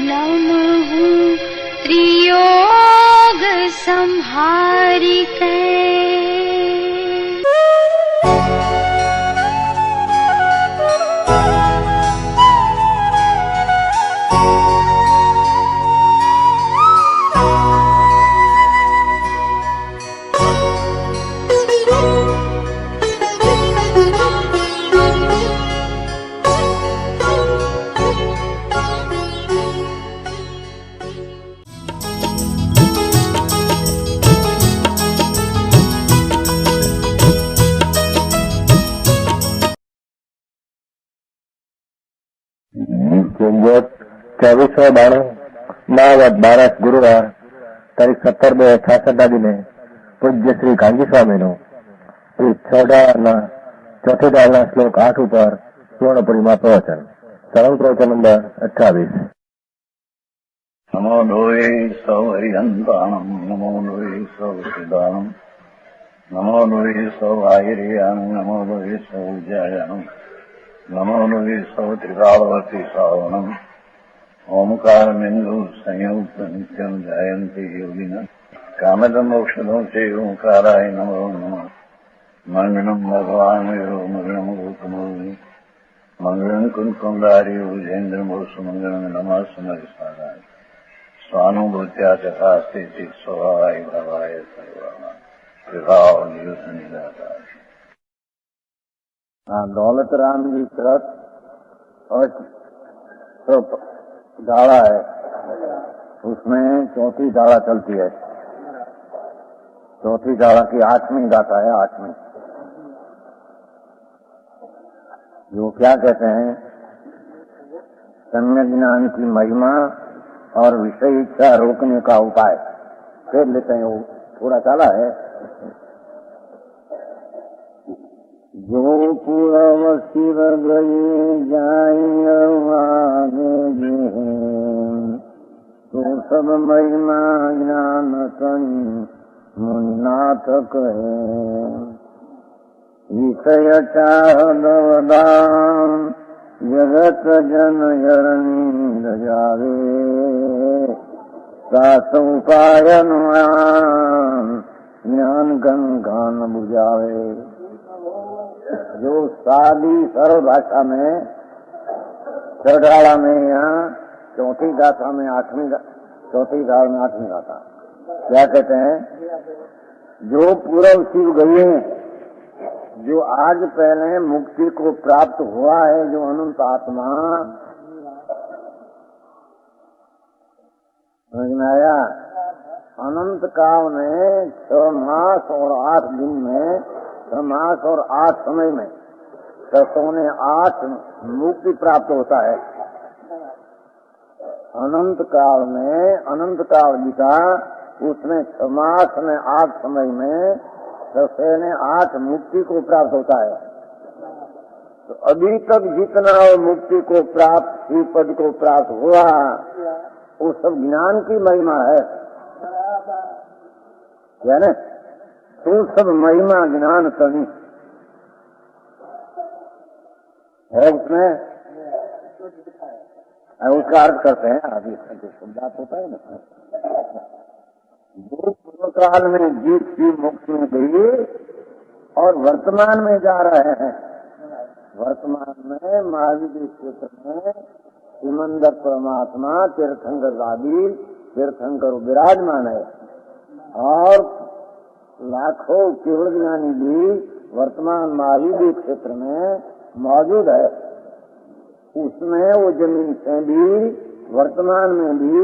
लमहु त्रियोग संहारिकै। जोत 2492 महावत 12 गुरुवार तारीख 17/2/66 दिने पूज्य श्री कांजी स्वामी नो चौथे दालना श्लोक 8 ऊपर स्वर्णपुरी में प्रवचन सरल प्रवचन नंबर 28। नमो लोये सौहरिहंताणम नमो लोये सौदानम नमो लोये सौभागिरियान नमो लोये सौजायानम नमो लोये सौत्रिकालवती सावनम ओमकार बिंदु संयुक्त नित्यम जयंती योगिना कामदम मोक्षदम से ओंकाराय नमो नमः। मंगलम भगवान विरो मंगलम गौतमोनि मंगलम कुंकुमधारी उजेन्द्र मोसु मंगलम नमः समरिसाराय स्वानुभूत्या चकास्ते स्वभावाय भवाय सर्वाना विभाव निदाता। दौलत राम की तरफ और तो डाला है, उसमें चौथी डाला चलती है। चौथी डाला की 8वीं गाथा है, 8वीं, जो क्या कहते हैं सम्यक ज्ञान की महिमा और विषय इच्छा रोकने का उपाय फिर लेते हैं। वो थोड़ा चाला है। जो पूर्व शिव गए जाए तो सब महिमा ज्ञान कहीं मुनिनाथ कहे। विषय चाहदान जगत जन यरणी जावे सात उपाय ज्ञान गंगान बुझावे। जो सादी सरल भाषा में चढ़ाड़ा में यहाँ चौथी गाथा में 8वीं चौथी गाथा में 8वीं गाथा क्या कहते हैं? जो पूर्व शिव गए, जो आज पहले मुक्ति को प्राप्त हुआ है, जो अनंत आत्मा समझ में आया। अनंत काल में 6 मास और 8 दिन में 6 मास और 8 समय में 608 मुक्ति प्राप्त होता है। अनंत काल में अनंत काल गीता उसमें 6 मास में 8 समय में 608 मुक्ति को प्राप्त होता है। तो अभी तक जितना मुक्ति को प्राप्त शिव पद को प्राप्त हुआ वो सब ज्ञान की महिमा है, क्या न? तो सब महिमा ज्ञान तभी है उसमें। उसका अर्थ करते हैं अभी शब्दार्थ होता है ना। जो पूर्व काल में जीव की मुक्ति में गई और वर्तमान में जा रहे हैं। वर्तमान में महावीर क्षेत्र में सिमंदर परमात्मा तीर्थंकर आदि तीर्थंकर विराजमान है और लाखों केवल ज्ञानी भी वर्तमान महावीर क्षेत्र में मौजूद है। उसमें वो जमीन से भी वर्तमान में भी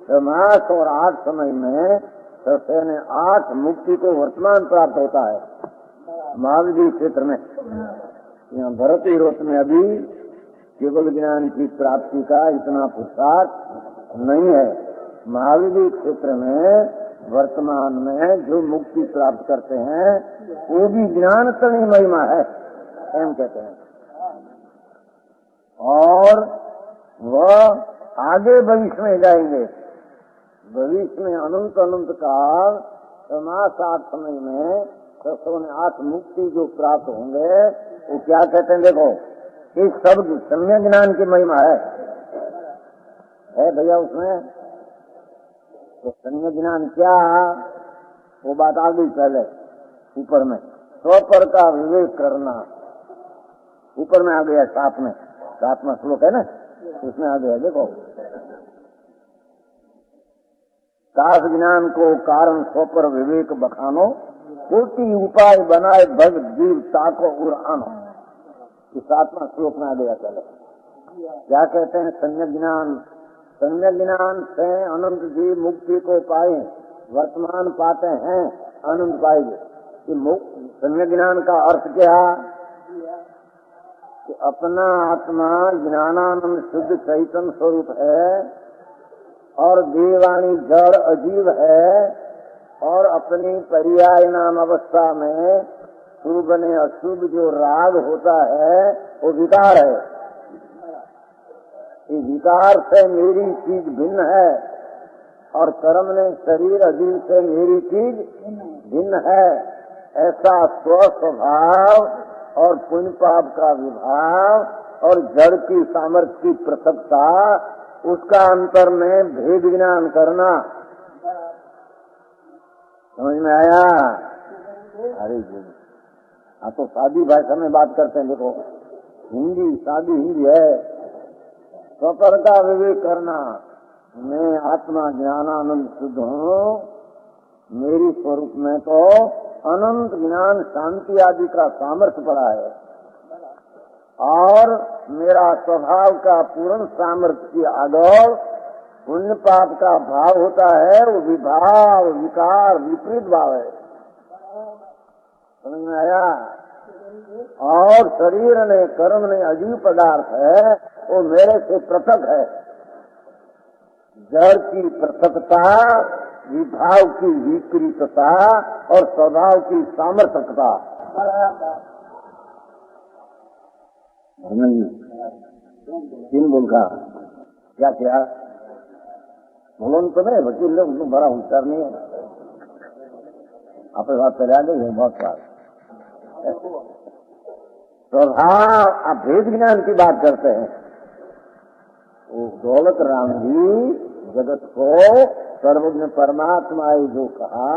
6 मास और 8 समय में 608 मुक्ति को वर्तमान प्राप्त होता है महावीर क्षेत्र में। यहाँ भरत हीरोत में अभी केवल ज्ञान की प्राप्ति का इतना पुरुषार्थ नहीं है। महावीर क्षेत्र में वर्तमान में जो मुक्ति प्राप्त करते हैं वो भी ज्ञान तनी महिमा है, एम कहते हैं। और वह आगे भविष्य में जाएंगे। भविष्य में अनंत अनंत काल समास 8 समय में 608 मुक्ति जो प्राप्त होंगे वो क्या कहते हैं? देखो इस सब सम्यक ज्ञान की महिमा है भैया उसमें। तो सम्यक ज्ञान क्या, वो बात आ गई पहले ऊपर में, स्वपर का विवेक करना ऊपर में आ गया, सातवां श्लोक है ना, उसमें आ गया। देखो, काश ज्ञान को कारण स्वपर विवेक बखानो, कोटि उपाय बनाए भग जीव ताको उड़ानो। इस 7वां श्लोक में आ गया पहले। क्या कहते हैं? सम्यक ज्ञान से अनंत जीव मुक्ति को पाए, वर्तमान पाते हैं, आनंद पाएंगे। सम्यक ज्ञान का अर्थ क्या? कि अपना आत्मा ज्ञानानंद शुद्ध चैतन्य स्वरूप है और देवानी जड़ अजीव है, और अपनी पर्याय नाम अवस्था में शुभ ने अशुभ जो राग होता है वो विकार है। इस विकार से मेरी चीज भिन्न है, और कर्म ने शरीर अजीव से मेरी चीज भिन्न है। ऐसा स्वस्वभाव और पुण्य पाप का विभाव और जड़ की सामर्थ्य की पृथकता, उसका अंतर में भेद ज्ञान करना। समझ में आया? अरे जी, हाँ तो सादी भाषा में बात करते हैं। देखो, हिंदी सादी हिंदी है। स्वपर का विवेक करना, मैं आत्मा ज्ञानानंद शुद्ध हूँ, मेरी स्वरूप में तो अनंत ज्ञान शांति आदि का सामर्थ्य पड़ा है, और मेरा स्वभाव का पूर्ण सामर्थ्य की आदौड़ पुण्य पाप का भाव होता है, वो विभाव विकार विपरीत भाव है। समझ में आया? और शरीर ने कर्म ने अजीव पदार्थ है, वो मेरे से पृथक है। जड़ की पृथकता, विभाव की विपरीतता और स्वभाव की सामर्थ्यता। तीन बोल का क्या क्या बोलो तो नहीं, वकील लोग बड़ा होशियार नहीं है। आपके बात चले आ गई है बहुत बार। स्वभाव, आप भेद ज्ञान की बात करते हैं। वो दौलत राम जी जगत को सर्वज्ञ परमात्मा जो कहा,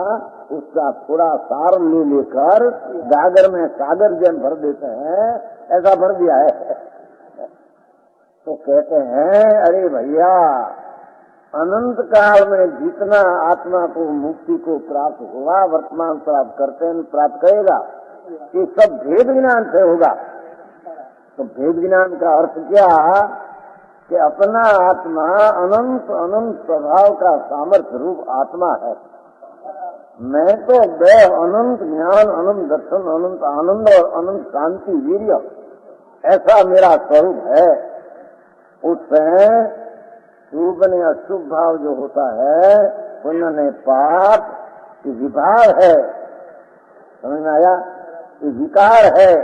उसका थोड़ा सार ले लेकर गागर में सागर जन भर देते हैं, ऐसा भर दिया है। तो कहते हैं, अरे भैया, अनंत काल में जितना आत्मा को मुक्ति को प्राप्त होगा, वर्तमान प्राप्त करते हैं, प्राप्त करेगा, ये सब भेद ज्ञान से होगा। तो भेद ज्ञान का अर्थ क्या? कि अपना आत्मा अनंत अनंत स्वभाव का सामर्थ्य रूप आत्मा है। मैं तो देह अनंत ज्ञान, अनंत दर्शन, अनंत आनंद और अनंत शांति वीर्य, ऐसा मेरा स्वरूप है। उससे शुभ ने अशुभ भाव जो होता है, पुण्य ने पाप, ये विभाव है। समझ में आया? ये विकार है।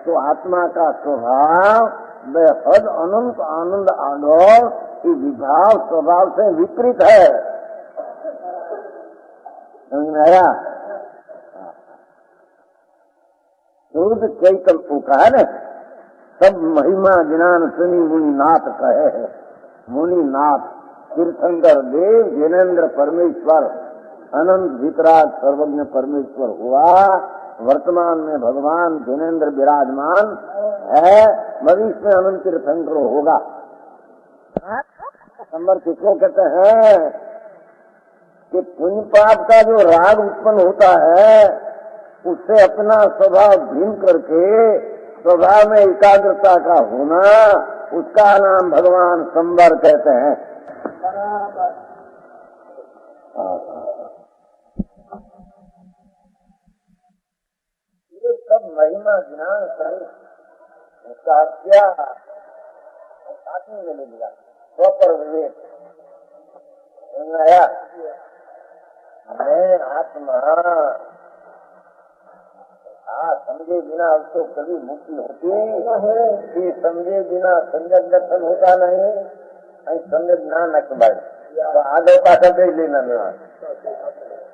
तो आत्मा का स्वभाव बेहद अनंत आनंद आगौर, ये विभाव स्वभाव से विपरीत है। समझ में आया? शुद्ध चैतन्य को कहा न, सब महिमा ज्ञान सुनी मुनिनाथ कहे है। मुनिनाथ तीर्थंकर देव ज्ञानेन्द्र परमेश्वर अनंत वितराग सर्वज्ञ परमेश्वर हुआ। वर्तमान में भगवान ज्ञानेन्द्र विराजमान है, भविष्य में अनंत तीर्थंकर होगा। नंबर किसको कहते हैं? कि पुण्य पाप का जो राग उत्पन्न होता है, उससे अपना स्वभाव भिन्न करके स्वभाव में एकाग्रता का होना, उसका नाम भगवान संवर कहते हैं। ये सब महिमा ज्ञान सही, उसका क्या साथ में मिलेगा? स्वपर विवेक। आया? मैं आत्मा, समझे बिना उसको कभी मुक्ति होती है? समझे बिना सम्यक दर्शन होता नहीं, सम्यक ज्ञान न तो आगे पास लेना नहीं।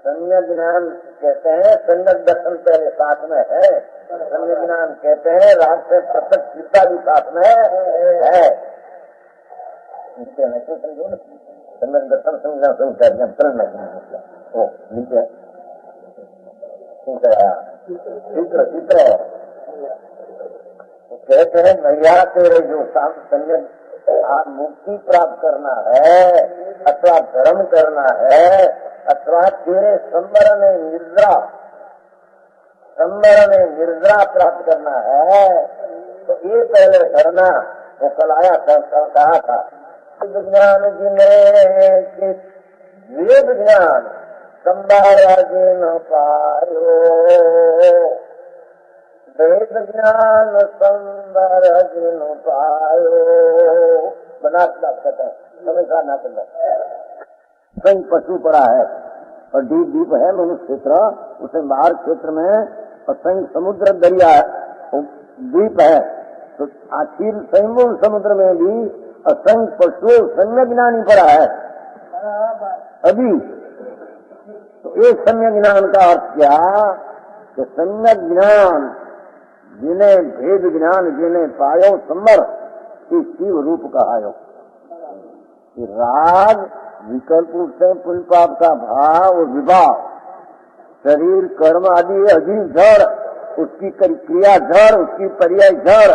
सम्यक ज्ञान कहते हैं सम्यक दर्शन पहले साथ में है, सम्यक ज्ञान कहते हैं राग से प्रत्यक्ष चिंता भी साथ में है। सम्यक दर्शन नीचे चित्र कहते हैं नैया तेरे जो सम्यक मुक्ति प्राप्त करना है अथवा धर्म करना है अथवा तेरे संवरण निर्द्रा प्राप्त करना है तो ये पहले करना वो कल आया कहा था विज्ञान जिन्हें वेद ज्ञान संभारा जिन पायो वेद ज्ञान संवर जिन पायो बनास कहते हैं हमेशा ना कहीं पशु पड़ा है और द्वीप है मनुष्य क्षेत्र उसे बाहर क्षेत्र में और कहीं समुद्र दरिया द्वीप है तो आखिर संपूर्ण समुद्र में भी असंख्य पशु सम्यक ज्ञानी पड़ा है अभी। तो एक सम्यक ज्ञान का अर्थ क्या कि सम्यक ज्ञान जिन्हें भेद ज्ञान जिन्हें पायो संवर की शिव रूप कहायो। राग विकल्प से पुण्य पाप का भाव और विभाव शरीर कर्म आदि अधीन जड़ उसकी क्रिया जड़ उसकी पर्याय जड़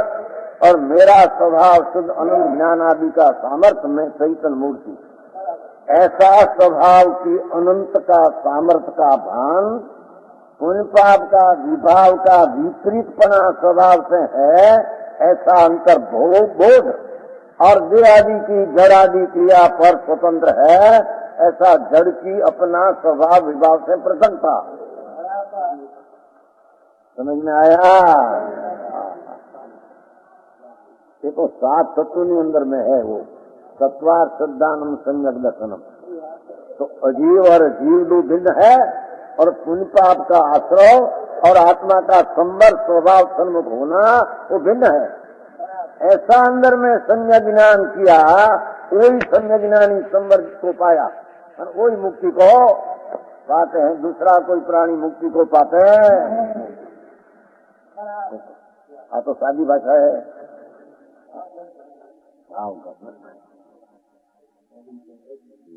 और मेरा स्वभाव शुद्ध अनंत ज्ञान आदि का सामर्थ्य में चैतन्य मूर्ति ऐसा स्वभाव की अनंत का सामर्थ्य का भान पुण्य पाप का विभाव का विपरीतपना स्वभाव से है ऐसा अंतर बोध और देह आदि की जड़ आदि क्रिया पर स्वतंत्र है ऐसा जड़ की अपना स्वभाव विभाव से प्रसन्नता। समझ में आया? ये तो 7 तत्वों अंदर में है वो सत्वार श्रद्धानम सम्यक दर्शनम। तो अजीव और जीव दो भिन्न है और पुण्य पाप का आश्रय और आत्मा का संवर स्वभाव सन्मुख होना वो भिन्न है। ऐसा अंदर में संज्ञा ज्ञान किया वही संज्ञा ज्ञानी संवर को पाया और वही मुक्ति को पाते हैं। दूसरा कोई प्राणी मुक्ति को पाते हैं तो सादी भाषा है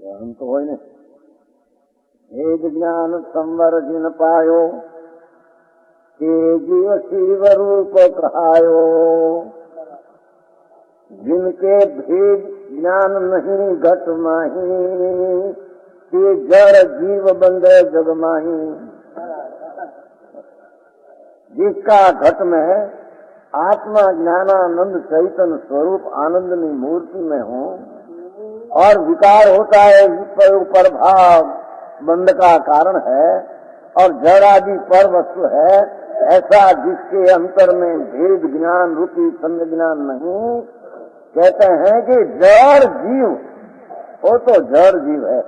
हम तो हो ही नहीं। वेद ज्ञान संवर जिन पायो ते जीव शिव रूप कहायो जिनके भेद ज्ञान नहीं घट माही ते जड़ जीव बंदे जग माही। जिसका घट में आत्मा ज्ञानानंद चैतन्य स्वरूप आनंदमय मूर्ति में हो और विकार होता है पर भाव बंध का कारण है और जड़ आदि पर वस्तु है ऐसा जिसके अंतर में भेद ज्ञान रूपी संग ज्ञान नहीं कहते हैं कि जड़ जीव वो तो जड़ जीव है।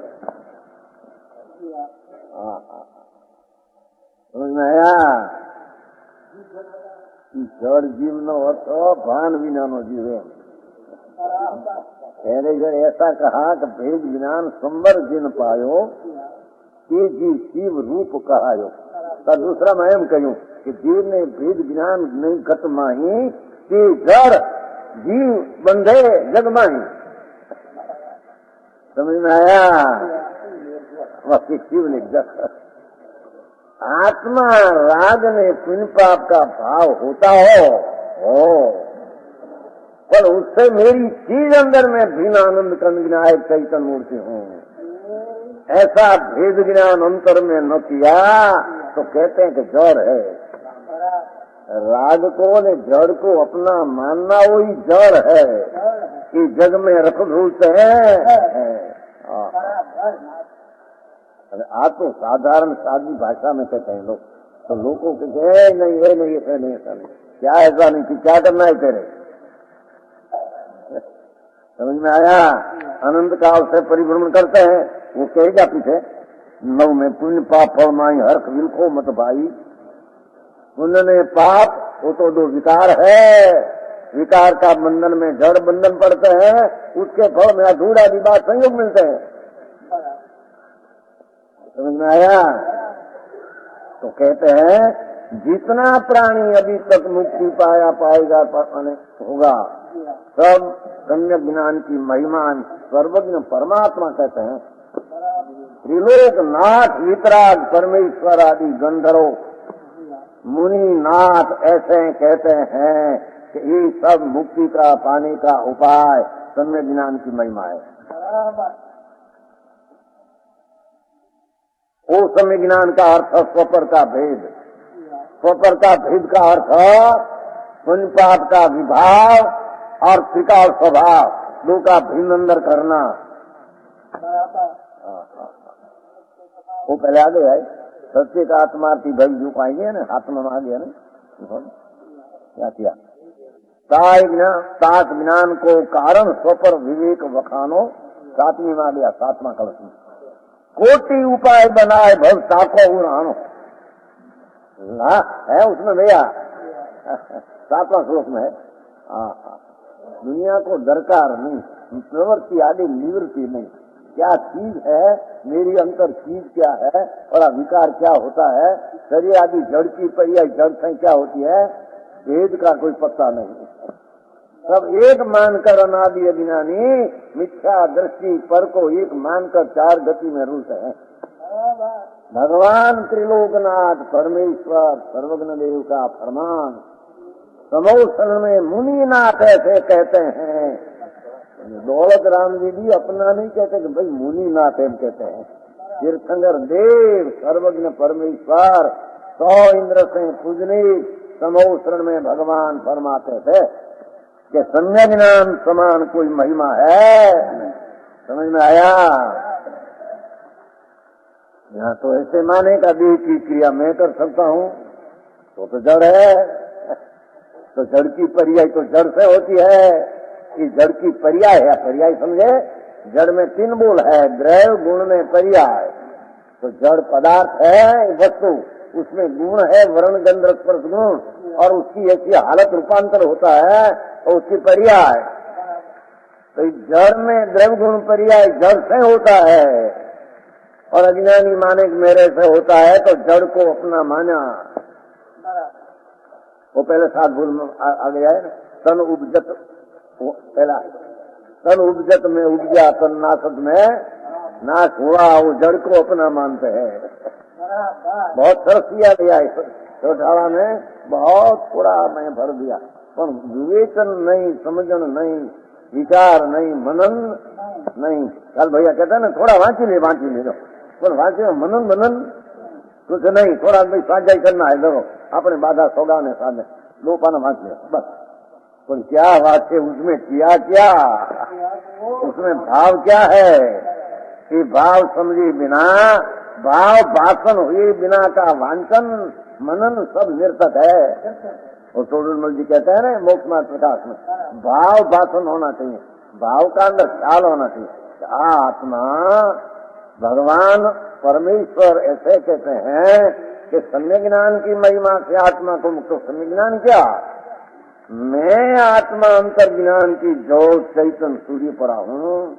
समझ में आया? जड़ जीव न हो तो भान विना नो जीव है। पहले जब ऐसा कहा कि भेद ज्ञान संवर जिन पायो ते जीव शिव रूप कहायो तो दूसरा मैं कहूँ कि जीव ने भेद ज्ञान नहीं घट माही ते जड़ जीव बंधे जगमाही। समझ में आया? वही शिव ने आत्मा राग में पुण्य पाप का भाव होता हो पर उससे मेरी चीज अंदर में भिन्न आनंद कंद विनायक चैतन्य मूर्ति हूँ ऐसा भेद ज्ञान अंतर में न किया तो कहते हैं कि जड़ है। राग को ने जड़ को अपना मानना वही जड़ है कि जग में रख भूलते हैं। आ तो साधारण सादी भाषा में कहते हैं लोग तो लोगों के नहीं है नहीं ऐसा नहीं ऐसा नहीं क्या ऐसा नहीं कि क्या करना है तेरे। समझ में आया? आनंद काल से परिभ्रमण करते हैं वो कहेगा पीछे नव में पुण्य पाप फल माई हर्ष विलखो मत भाई। पुण्य ने पाप वो तो दो विकार है विकार का बंधन में जड़ बंधन पड़ते हैं उसके फल में अधूरा विवाद संयोग मिलते हैं। समझ में आया? तो कहते हैं जितना प्राणी अभी तक मुक्ति पाएगा होगा, सब सम्यक ज्ञान की महिमा सर्वज्ञ परमात्मा कहते हैं। त्रिलोक नाथ वितराग परमेश्वर आदि गंधर्व मुनि नाथ ऐसे कहते हैं कि ये सब मुक्ति का पाने का उपाय सम्यक ज्ञान की महिमा है। वो सम्यक ज्ञान का अर्थ स्वपर का भेद, स्वपर का भेद का अर्थ पुण्य पाप का विभाव और त्रिकाल स्वभाव दो का भिन्न अंदर करना। वो पहले आ गया है सत्य का आत्मार्थी भई जो पाएंगे ना, आत्मा में आ गया ना, क्या किया? सात ज्ञान को कारण स्वपर विवेक वखानो, सातवीं में आ गया, सातवां कलश में कोटि उपाय बनाए भव साखो उड़ानो है उसमें भैया, सातवां श्लोक में है। दुनिया को दरकार नहीं, प्रवृत्ति आदि निवृत्ति नहीं, क्या चीज है मेरी अंतर चीज क्या है और विकार क्या होता है, शरीर आदि जड़ की परिया जड़ से क्या होती है, भेद का कोई पता नहीं। सब एक मानकर अनादि अज्ञानी मिथ्या दृष्टि पर को एक मानकर चार गति में रूप है। भगवान त्रिलोकनाथ परमेश्वर सर्वज्ञ देव का फरमान समोसन में मुनिनाथ ऐसे कहते हैं। दौलत राम जी भी अपना नहीं कहते कि भाई मुनिनाथ हम कहते हैं। तीर्थंकर देव सर्वज्ञ परमेश्वर 100 इंद्र से पूजनी समोसरण में भगवान फरमाते थे कि सम्यक ज्ञान समान कोई महिमा है। समझ में आया? यहाँ तो ऐसे माने का देह की क्रिया मैं कर सकता हूँ तो जड़ है, तो जड़ की पर्याय तो जड़ से होती है। कि जड़ की पर्याय है, पर्याय समझे? जड़ में 3 बोल है, द्रव्य गुण में पर्याय। तो जड़ पदार्थ है वस्तु, उसमें गुण है वर्ण गंध रस स्पर्श गुण, और उसकी ऐसी हालत रूपांतर होता है और उसकी पर्याय। तो जड़ में द्रव्य गुण पर्याय जड़ से होता है, और अज्ञानी माने मेरे से होता है तो जड़ को अपना माना। वो पहले 7 भूल में आ गया है ना, तन उपजत, पहला तन उपजत में उपजा, तन नाशत में नाश हुआ, वो जड़ को अपना मानते हैं। बहुत सरस किया गया है चौठावा में, बहुत थोड़ा मैं भर दिया, पर विवेचन नहीं, समझन नहीं, विचार नहीं, मनन नहीं। कल भैया कहता है ना थोड़ा वांची ले दो, पर वांची में मनन कुछ नहीं, थोड़ा भाई स्वाध्याय करना है, देखो अपने बाधा सौगाने साधे लो पाना वांच ले बस। पर क्या बात है उसमें, किया क्या, उसमें भाव क्या है? कि भाव समझे बिना, भाव भाषण हुए बिना का वांचन मनन सब निरर्थक है। और सोडुलमल जी कहते हैं ना मोक्ष मार्ग प्रकाश में, भाव भाषण होना चाहिए, भाव का अंदर ख्याल होना चाहिए। आत्मा भगवान परमेश्वर ऐसे कहते हैं कि सम्यक ज्ञान की महिमा से आत्मा को मुक्त। सम्यक ज्ञान क्या? मैं आत्मा अंतर ज्ञान की ज्योत चैतन्य सूर्य पड़ा हूँ,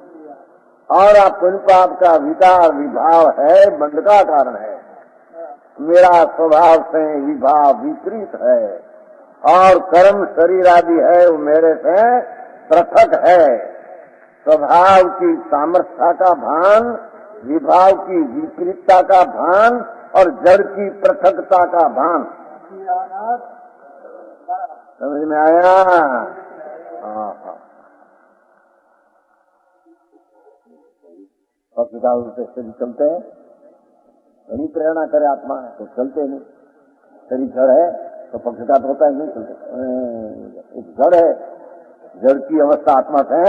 और आप पुण्य पाप का विकार विभाव है, बंध का कारण है। मेरा स्वभाव से विभाव विपरीत है, और कर्म शरीर आदि है वो मेरे से पृथक है। स्वभाव की सामर्थ्य का भान, विभाव की विपरीतता का भान, और जड़ की पृथकता का भान। समझ में आया? अस्पताल से शरीर चलते हैं, बड़ी प्रेरणा करे आत्मा है तो चलते नहीं। शरीर जड़ है तो पक्षपात होता ही नहीं चलते। एक जड़ है, जड़ की अवस्था आत्मा से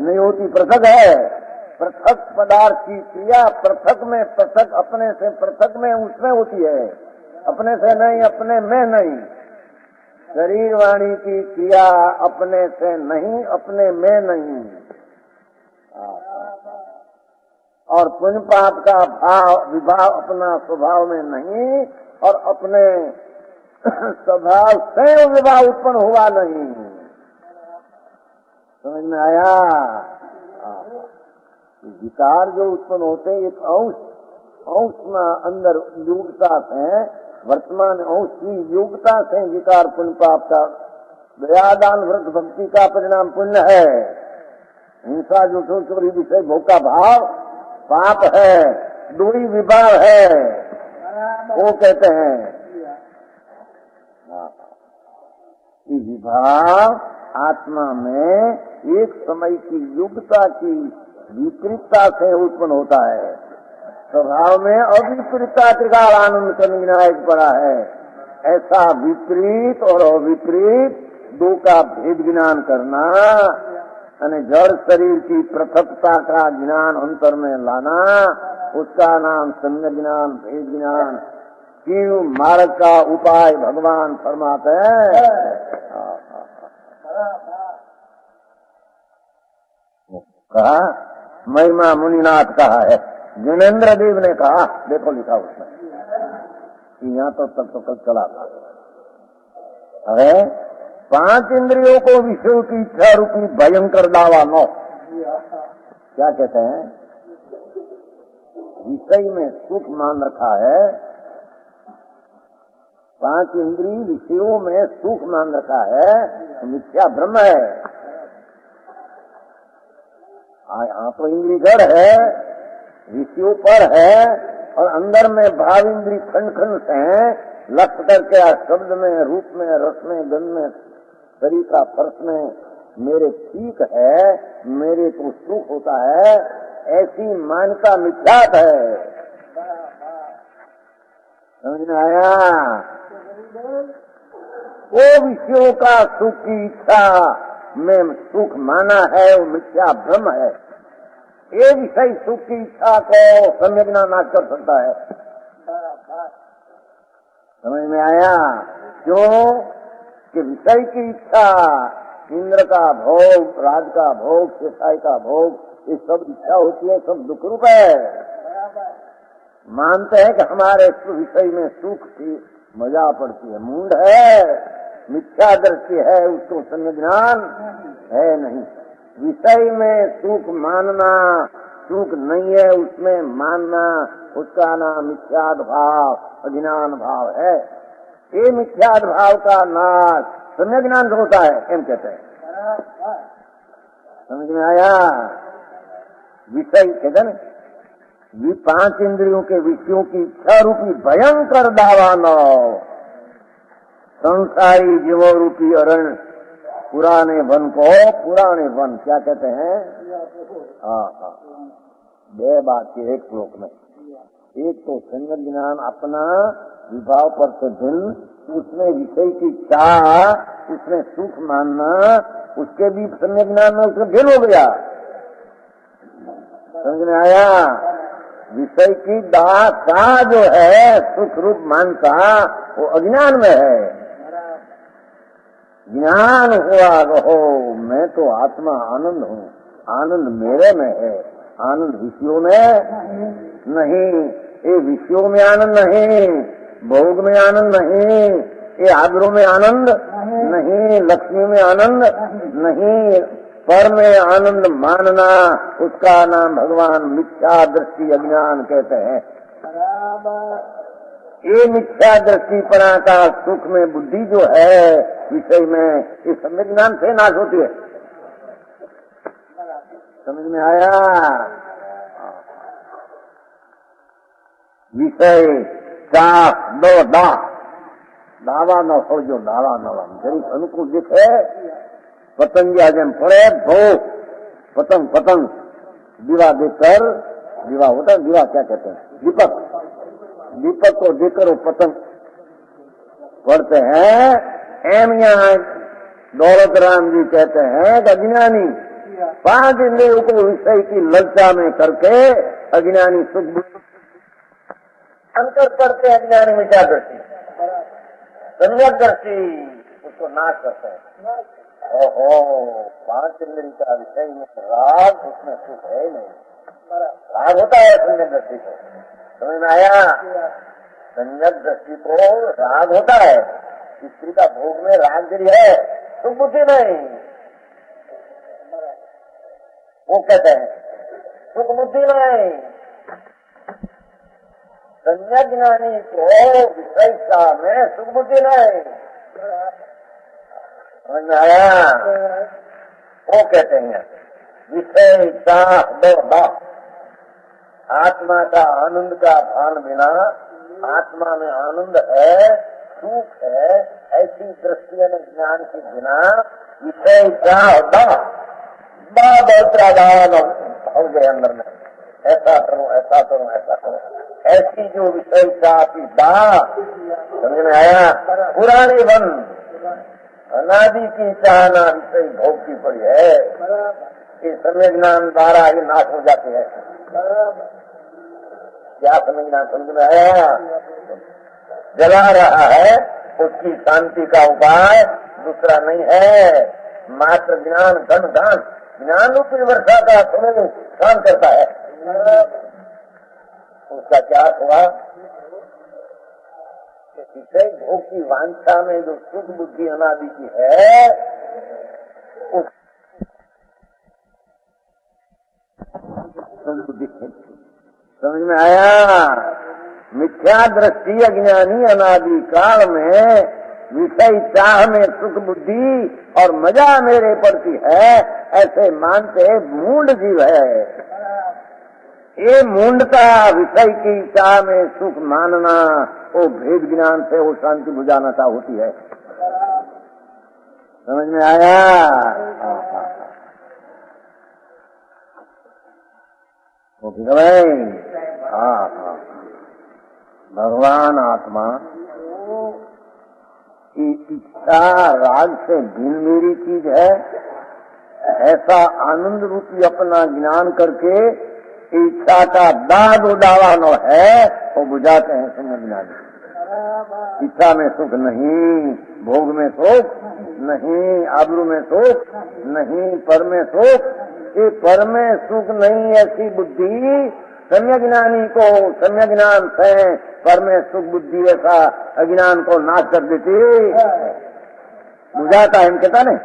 नहीं होती, पृथक है। पृथक पदार्थ की क्रिया पृथक में पृथक, अपने से पृथक में उसमें होती है, अपने से नहीं, अपने में नहीं। शरीर वाणी की क्रिया अपने से नहीं, अपने में नहीं। और पुण्य पाप का भाव विभाव अपना स्वभाव में नहीं, और अपने स्वभाव से विभाव उत्पन्न हुआ नहीं। समझ में आया? विकार जो उत्पन्न होते एक अंश अंश में अंदर योग्यता से, वर्तमान अंश की योग्यता से विकार पुण्य पाप का, दयादान व्रत भक्ति का परिणाम पुण्य है। हिंसा जो चोरी विषय भोग का भाव पाप है, दुई विभाव है, वो कहते हैं। ये विभाव आत्मा में एक समय की योग्यता की विपरीतता से उत्पन्न होता है। स्वभाव में अविपरीतता त्रिकाल आनंद का विनायक पड़ा है। ऐसा विपरीत और अविपरीत दो का भेद ज्ञान करना, यानी जड़ शरीर की पृथकता का ज्ञान अंतर में लाना, उसका नाम सम्यक ज्ञान, भेद ज्ञान। शिव मार्ग का उपाय भगवान फरमाते हैं। कहा महिमा मुनिनाथ कहा है, ज्ञानेन्द्र देव ने कहा, देखो लिखा उसमें, यहाँ तो तक तो कल चला था। अरे 5 इंद्रियों को विषयों की इच्छा रूपी भयंकर दावा नो, क्या कहते हैं? विषय में सुख मान रखा है, 5 इंद्रिय विषयों में सुख मान रखा है, मिथ्या भ्रम है। यहाँ तो इंद्रिय जड़ है, विषयों पर है, और अंदर में भाव इंद्रिय खंड खंड से लक्ष्य करके शब्द में, रूप में, रस में, गंध में, शरीर का स्पर्श में मेरे ठीक है, मेरे को सुख होता है, ऐसी मान्यता मिथ्यात है। समझ में आया? वो विषयों का सुख की इच्छा में सुख माना है, वो मिथ्या भ्रम है। ये विषय सुख की इच्छा को सम्यक नाश कर सकता है। समझ में आया? क्यों कि विषय की इच्छा, इंद्र का भोग, राज का भोग, शेषाई का भोग, ये सब इच्छा होती है, सब दुख रूप है। मानते हैं कि हमारे विषय में सुख की मजा पड़ती है, मूड है, मिथ्या दृष्टि है, उसको सम्यक ज्ञान है नहीं। विषय में सुख मानना, सुख नहीं है उसमें मानना, उसका नाम मिथ्याद भाव, अज्ञान भाव है। ये मिथ्याद भाव का नाश सम्यक ज्ञान से होता है, एम कहते हैं। समझ में आया? विषय कहते न, ये 5 इंद्रियों के विषयों की इच्छा रूपी भयंकर दावा न, संसारी जीवों रूपी अरण पुराने वन को, पुराने वन क्या कहते हैं? हाँ, 2 बात की एक श्लोक में। एक तो सम्यक ज्ञान अपना विभाव पर से भिन्न, उसमें विषय की चाह, उसमें सुख मानना, उसके भी सम्यक ज्ञान में उसमें भिन्न हो गया। समझ में आया? विषय की दाह जो है सुख रूप मानता, वो अज्ञान में है। ज्ञान हुआ हो मैं तो आत्मा आनंद हूँ, आनंद मेरे में है, आनंद विषयों में नहीं। ये विषयों में आनंद नहीं, भोग में आनंद नहीं, ये आदरों में आनंद नहीं, लक्ष्मी में आनंद नहीं, पर में आनंद मानना, उसका नाम भगवान मिथ्या दृष्टि अज्ञान कहते हैं। ये मिथ्या दृष्टि परा का सुख में बुद्धि जो है विषय में, ये सम्यक ज्ञान से नाश होती है। समझ में आया? विषय चाह दो दावा न हो, जो दावा न हो, जरी अनुकूल दिखे पतंगिया जम पड़े भो, पतंग दीवा देखकर, दीवा होता है, दीवा क्या कहते हैं? दीपक को देखकर वो पतंग पढ़ते हैं। एम यहाँ दौलत राम जी कहते हैं कि अज्ञानी 5 इंद्रियों को विषय की लज्जा में करके अज्ञानी सुख अंतर करते, अज्ञानी मिथ्या दृष्टि, सम्यक दृष्टि उसको नाश करते हैं। ओहो, 5 इंद्रिय का विषय में राग, उसमें सुख है नहीं। राग होता है सम्यक दृष्टि को, समझ में आया? सम्यक दृष्टि को राग होता है, स्त्री का भोग में राग गिरी है, सुख बुद्धि नहीं। वो कहते हैं सुख बुद्धि नहीं, संज्ञा ज्ञानी को विषयता में सुख बुद्धि नहीं। समझ में आया? वो कहते हैं विषयता दो आत्मा का आनंद का भान बिना आत्मा में आनंद है, सुख है, ऐसी दृष्टि ज्ञान के बिना विषय क्या होता हो गए अंदर में, ऐसा करो ऐसा करो ऐसा करो, ऐसी जो विषय की समझ में आया? पुरानी बन अनादि की चाहना विषय भोग की पड़ी है, ये समय ज्ञान द्वारा ये नाश हो जाती है। क्या समझना? समझ में आया? जला रहा है उसकी शांति का उपाय दूसरा नहीं है, मात्र ज्ञान घन घन ज्ञान रूपी वर्षा का समय काम करता है। उसका क्या हुआ? विषय भोग की वांछा में जो सुख बुद्धि अनादि की है उस बुद्धि समझ में आया? मिथ्या दृष्टि अज्ञानी अनादि काल में विषय चाह में सुख बुद्धि और मजा मेरे पड़ती है, ऐसे मानते मूढ़ जीव है। ये मूढ़ता विषय की चाह में सुख मानना, वो भेद ज्ञान से वो शांति बुझाना चा होती है। समझ में आया? हाँ, भगवान आत्मा की इच्छा राग से भिन्न मेरी चीज है, ऐसा आनंद रूपी अपना ज्ञान करके इच्छा का दाग उदावा न है वो बुझाते हैं समझना। इच्छा में सुख नहीं, भोग में सुख नहीं, आबरू में सुख नहीं, पर में सुख, ये पर में सुख नहीं, ऐसी बुद्धि सम्यक ज्ञानी को सम्यक ज्ञान से पर में सुख बुद्धि ऐसा अज्ञान को नाश कर देती। बुझाता है कहता नहीं,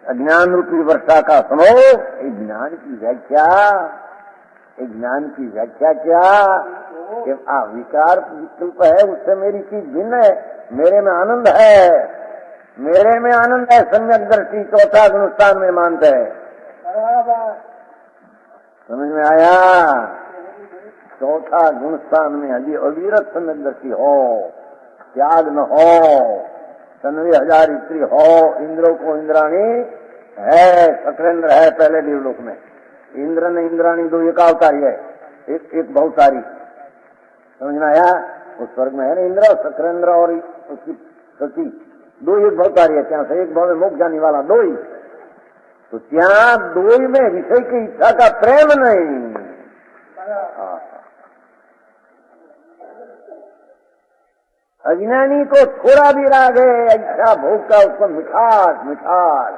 अज्ञान रूपी वर्षा का सुनो, एक ज्ञान की व्याख्या, एक ज्ञान की व्याख्या क्या कि विकार विकल्प है उससे मेरी चीज भिन्न है, मेरे में आनंद है, मेरे में आनंद है, सम्यक दृष्टि चौथा गुणस्थान में मानते है। समझ में आया? चौथा गुणस्थान में यदि अविरत सम्यक दृष्टि हो, त्याग न हो, 96,000 स्त्री हो, इंद्रों को इंद्राणी है, सक्रेंद्र है पहले देवलोक में, इंद्र ने इंद्राणी दो एक अवतारी है, एक बहुतारी। समझ में आया? उस स्वर्ग में है ना इंद्र, सक्रेंद्र और उसकी सती, दो एक बहुतारी है, क्या से एक भाव में मोक्ष जाने वाला दो ही, तो ત્યાં દોઈ में विषय की इच्छा का प्रेम नहीं। अज्ञानी को थोड़ा भी राग है इच्छा भोग का, उसको मिठास मिठास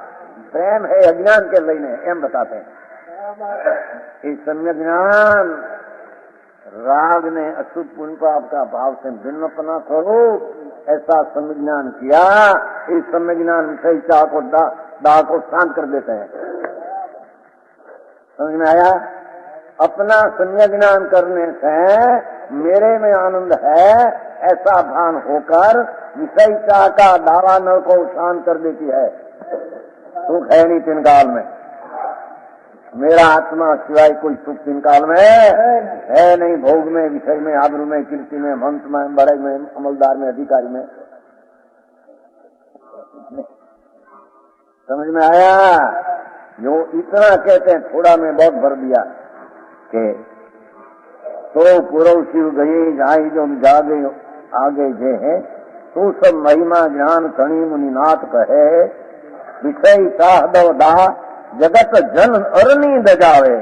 प्रेम है अज्ञान के लेने, एम बताते हैं। इस सम्यक ज्ञान राग ने अशुभ पुण्य पाप का भाव से भिन्नपना स्वरूप ऐसा सम्यक ज्ञान किया, इस सम्यक ज्ञान विषय चाह को दाह को शांत कर देते हैं। समझ में आया? अपना सम्यक ज्ञान करने से मेरे में आनंद है ऐसा भान होकर विषय चाह का दावा नल को शांत कर देती है। सुख है नहीं तीन काल में, मेरा आत्मा सिवाय कोई सुख तीन काल में है नहीं, भोग में, विषय में, आबरू में, कीर्ति में, वंश में, बड़े में, अमलदार में, अधिकारी में। समझ में आया? जो इतना कहते हैं थोड़ा में बहुत भर दिया कि तो पूर्व शिव गए जाई जो जागे आगे जे है, तो सब महिमा ज्ञान कणी मुनिनाथ कहे, विषय चाह दो दा जगत जन अरनी दजावे।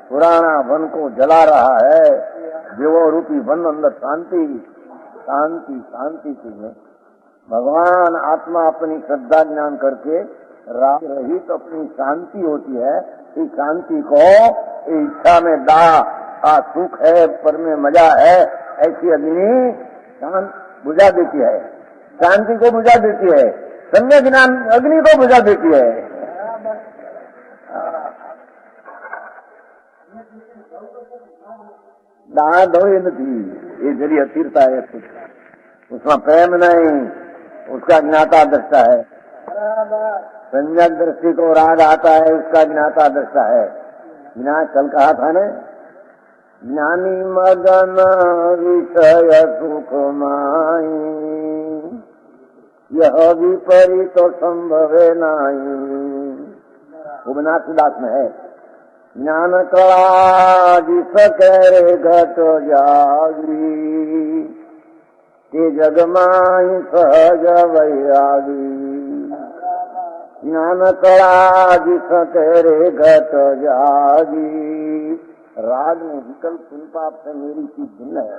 पुराना वन को जला रहा है, देवो रूपी वन अंदर शांति शांति शांति चाहिए। भगवान आत्मा अपनी श्रद्धा ज्ञान करके राग रहित तो अपनी शांति होती है, इस शांति को इच्छा में दाह सुख है, पर में मजा है, ऐसी अग्नि शांत बुझा देती है, शांति को बुझा देती है, सम्यक ज्ञान अग्नि को बुझा देती है। दाह धोई નથી ये जरी अतीरता है, उसमें प्रेम नहीं, उसका ज्ञाता दृष्टा है। संयक दृष्टि को राग आता है, उसका ज्ञाता दृष्टा है। ज्ञान कल कहा था ने, ज्ञानी मगन विषय सुख माई, यह विपरीत तो संभवे नहीं। गोविनाथ दास में है, ज्ञान कला जिस करे घट जागी, ये जग माई सहज वैरागी। ज्ञान कला जिस करे घट जागी। राग में विकल्प पुलपाप से मेरी चीज भिन्न है,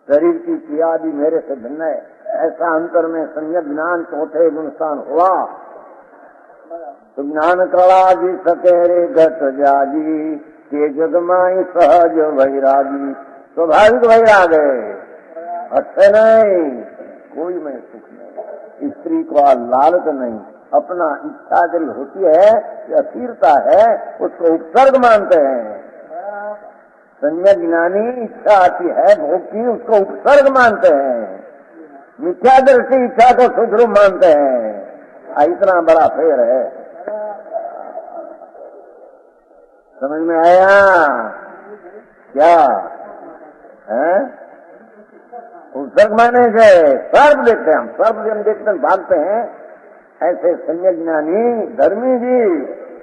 शरीर की क्रिया भी मेरे से भिन्न है, ऐसा अंतर में सम्यक ज्ञान चौथे गुणस्थान हुआ तो ज्ञान कला जी सकेरे घट जागी, के जग माई सहज वैरागी। स्वाभाविक वैराग है, अच्छे नहीं, कोई में सुख नहीं, स्त्री को लालच नहीं, अपना इच्छा जरी होती है या स्थिरता है उसको उपसर्ग मानते हैं। सम्यक ज्ञानी इच्छा आती है भोग की, उसको उपसर्ग मानते हैं। मिथ्या दृष्टि इच्छा को सुधरू मानते हैं। इतना बड़ा फेर है, समझ में आया क्या है? उपसर्ग माने से सर्व देखते हैं, हम सर्व जन देखते हैं भागते हैं। ऐसे सम्यक ज्ञानी धर्मी जी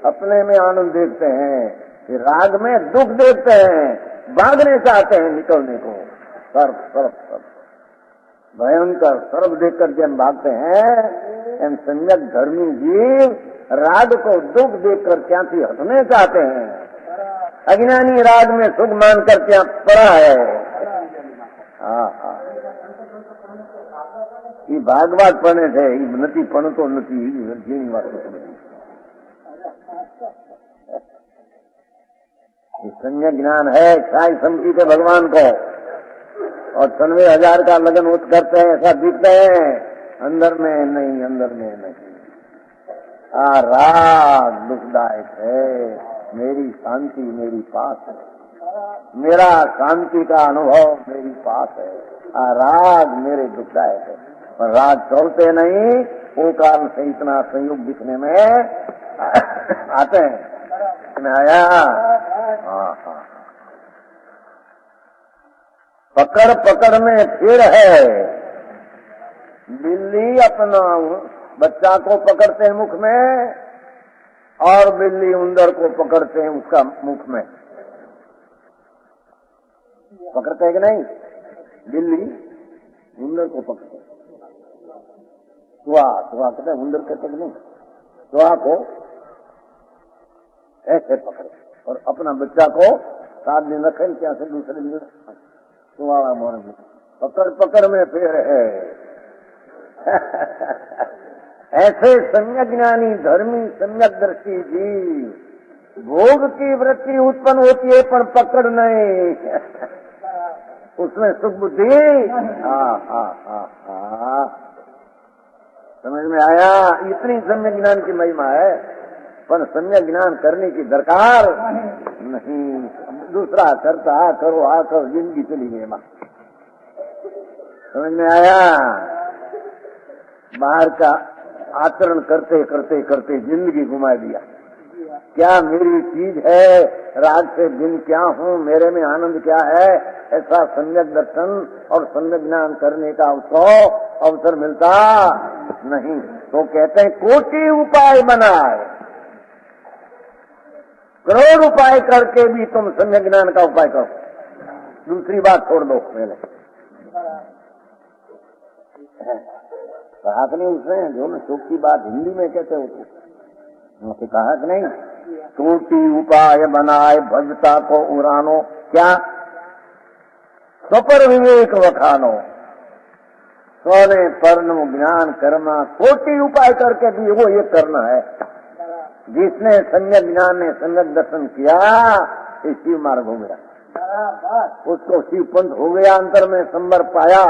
अपने में आनंद देखते हैं, कि राग में दुख देखते हैं, भागने चाहते हैं निकलने को। सर्व सर्व सर्व भयंकर सर्व देखकर जब भागते हैं, इन सम्यक धर्मी जीव राग को दुख देखकर क्या थी हटने चाहते हैं। अज्ञानी राग में सुख मानकर क्या पड़ा है। ये भागवत पढ़ने थे, नती पण तो नती जीनी बात सम्यक ज्ञान है। साई समझी थे भगवान को और 96,000 का लगन उठ करते हैं, ऐसा दिखते हैं, अंदर में नहीं, अंदर में नहीं। राग दुखदायक है, मेरी शांति मेरी पास है, मेरा शांति का अनुभव मेरी पास है। राग मेरे दुखदायक है, पर राग चलते नहीं, वो कारण से इतना संयोग दिखने में आते हैं। आया पकड़ पकड़ में फिर है। बिल्ली अपना बच्चा को पकड़ते हैं मुख में, और बिल्ली उंदर को पकड़ते हैं उसका मुख में। पकड़ते हैं कि नहीं? बिल्ली उंदर को पकड़ते, सुहा कहते हैं, उंदर कहते कि नहीं? सुहा को ऐसे पकड़े और अपना बच्चा को 7 दिन रखे, क्या से दूसरे दिन सुहा मोर में पकड़ पकड़ में फिर है। ऐसे सम्यक ज्ञानी धर्मी सम्यक दृष्टि जी भोग की वृत्ति उत्पन्न होती है पर पकड़ नहीं, उसमें सुख बुद्धि। समझ में आया? इतनी सम्यक ज्ञान की महिमा है, पर सम्यक ज्ञान करने की दरकार नहीं। दूसरा करता करो जिंदगी चली गई मां। समझ में आया? बाहर का आचरण करते करते करते जिंदगी घुमा दिया। क्या मेरी चीज है, राग से भिन्न क्या हूँ, मेरे में आनंद क्या है, ऐसा सम्यक दर्शन और सम्यक ज्ञान करने का उसको अवसर मिलता नहीं। तो कहते हैं कोटि उपाय बनाए, करोड़ उपाय करके भी तुम सम्यक ज्ञान का उपाय करो। दूसरी बात छोड़ दो, पहले कहा कि नहीं उसने, जो न शोक की बात हिंदी में कहते हो तो कहा कि नहीं, कोटि उपाय बनाए भजता को उड़ानो, क्या स्वपर विवेक वखानो, सोने परनो ज्ञान कर्मा। कोटि उपाय करके भी वो ये करना है। जिसने सम्यक ज्ञान ने सम्यक दर्शन किया, ये शिव मार्ग हो गया, उसको शिव पंथ हो गया, अंतर में संबर पाया।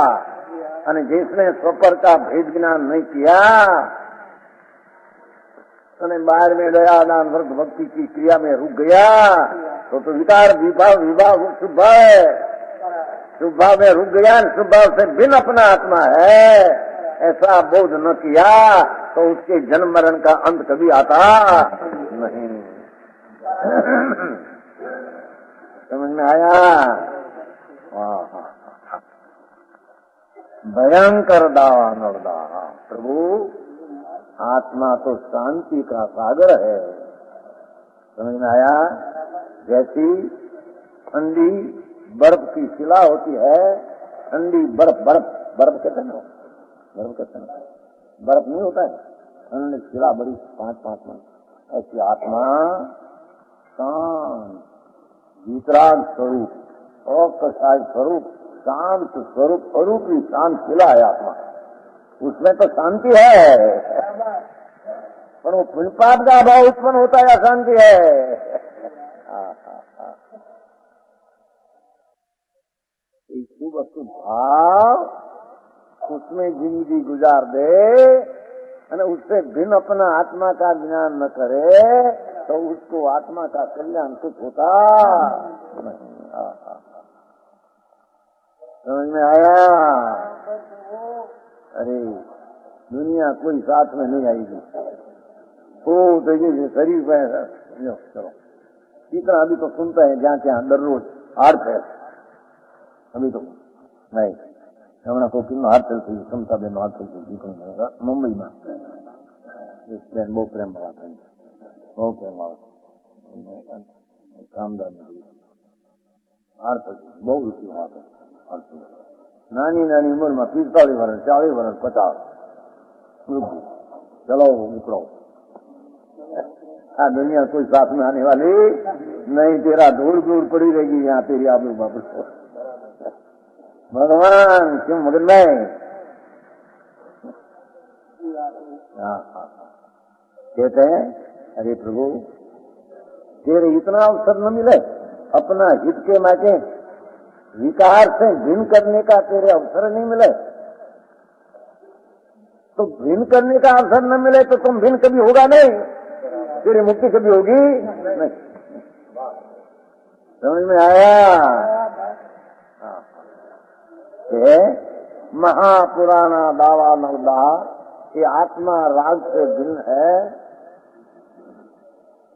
और जिसने स्वपर का भेद ज्ञान नहीं किया, तो बाहर में गया, दान भक्ति की क्रिया में रुक गया, तो विकार विभाव शुभ है। शुभ भाव में रुक गया, शुभ भाव से भिन्न अपना आत्मा है, ऐसा बोध न किया तो उसके जन्म मरण का अंत कभी आता नहीं। समझ में आया? भयंकर दावा नवदाह। प्रभु आत्मा तो शांति का सागर है। समझ में आया? जैसी ठंडी बर्फ की शिला होती है, ठंडी बर्फ बर्फ कहते हैं ना, बर्फ कहते हैं, बर्फ नहीं होता है, ठंडी शिला बड़ी 5-5 मन, ऐसी आत्मा शांत वितराग स्वरूप और कसाय स्वरूप शांत स्वरूप स्वरूप ही शांत शिला है आत्मा। उसमें तो शांति है, पर वो पुण्यपाप का अभाव उत्पन्न होता है, अशांति है। शुभ अशुभ भाव उसमें जिंदगी गुजार दे, उससे भिन्न अपना आत्मा का ज्ञान न करे तो उसको आत्मा का कल्याण कुछ होता नहीं। समझ में आया? अरे दुनिया कोई साथ में नहीं आएगी, तो ये शरीर में चलो इतना अभी तो सुनते हैं जहाँ क्या दररोज हार्ट फेल, अभी तो नहीं हमारा को कितना हार्ट फेल थी, क्षमता बेन हार्ट फेल थी मुंबई में, बહુ પ્રેમ વાત है, બહુ પ્રેમ કામદાર હાર્ટ બહુ ઊંચી વાત है। नानी नानी उम्र में 45 वर्ष 40 वर्ष 50 चलो निकलो, दुनिया कोई साथ में आने वाली नहीं, तेरा दूर दूर पड़ी रहेगी यहाँ तेरी आबू बाबू। भगवान क्यों मगन में? कहते हैं अरे प्रभु तेरे इतना अवसर न मिले, अपना हित के माटे विकार से भिन्न करने का तेरे अवसर नहीं मिले, तो भिन्न करने का अवसर न मिले तो तुम भिन्न कभी होगा नहीं, तेरी मुक्ति कभी होगी नहीं। समझ में आया? महापुराना दावा नवदा ये आत्मा राग से भिन्न है,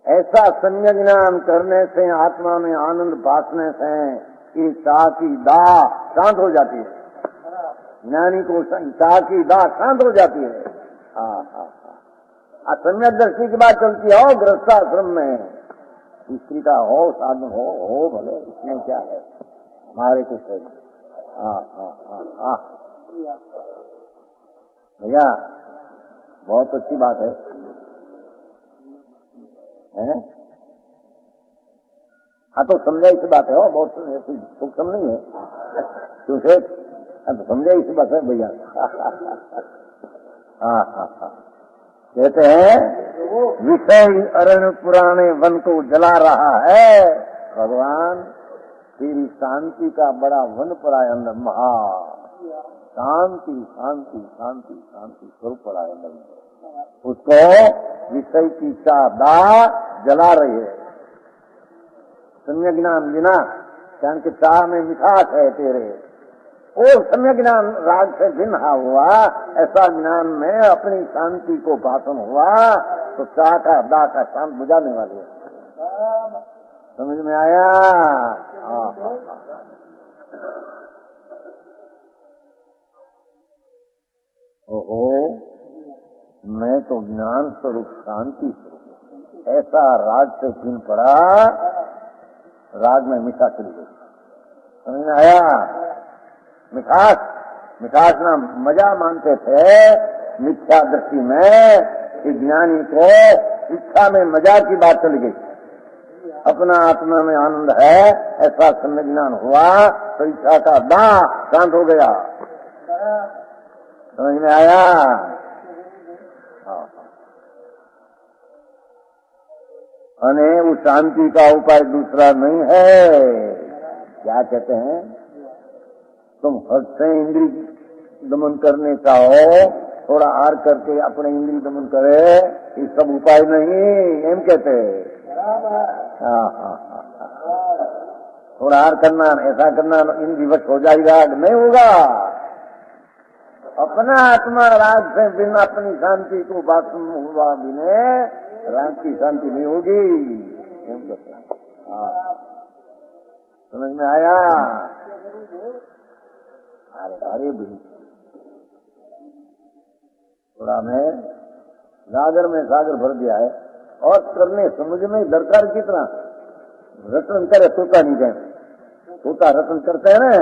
ऐसा सम्यक ज्ञान करने से आत्मा में आनंद बांटने से ये चाह की दाह शांत हो जाती है, ज्ञानी को चाह की दाह शांत हो जाती है। सम्यक दृष्टि की बात चलती है, गृहस्थाश्रम में स्त्री का हो साधन हो भले, इसमें क्या है, हमारे कुछ है। भैया बहुत अच्छी बात है, हैं? हाँ तो समझाई सी बात है, हो बहुत सूक्ष्म नहीं है, तुझे तो समझाई सी बात है भैया। कहते हैं विषय अरण्य पुराने वन को जला रहा है, भगवान तेरी शांति का बड़ा वन पड़ा है अंदर, महा शांति शांति शांति शांति स्वरूप पड़ा है अंदर, उसको विषय की चाह जला रही है। सम्यक ज्ञान बिना ज्ञान की चाह में मिठास है तेरे, और सम्यक ज्ञान राग से भिन्न हुआ, ऐसा ज्ञान में अपनी शांति को भाषण हुआ तो चाह का दाह का शांत बुझाने वाली है। समझ में आया? ओहो मैं तो ज्ञान स्वरूप शांति स्वरूप, ऐसा राग से भिन्न पड़ा, राग में मीठा चली गई। समझ में आया? मिठास ना मजा मानते थे मिथ्या दृष्टि में, कि ज्ञानी को इच्छा में मजा की बात चली गई, अपना आत्मा में आनंद है ऐसा सम्यक ज्ञान हुआ तो इच्छा का दाह शांत हो गया। समझ में आया? अने वो शांति का उपाय दूसरा नहीं है। क्या कहते हैं, तुम हद से इंद्री दमन करने चाहो, थोड़ा आर करके अपने इंद्री दमन करे, ये सब उपाय नहीं, एम कहते हैं। थोड़ा हार करना, ऐसा करना, इन दिवस हो जाएगा, नहीं होगा। अपना आत्मा राग से बिना अपनी शांति को बात हुआ बिना राग की शांति नहीं होगी। हाँ, समझ में आया? अरे भी थोड़ा में गागर में सागर भर दिया है, और करने समझ में दरकार कितना। रटन करे तोता नहीं जाए, तोता रटन करते हैं ना,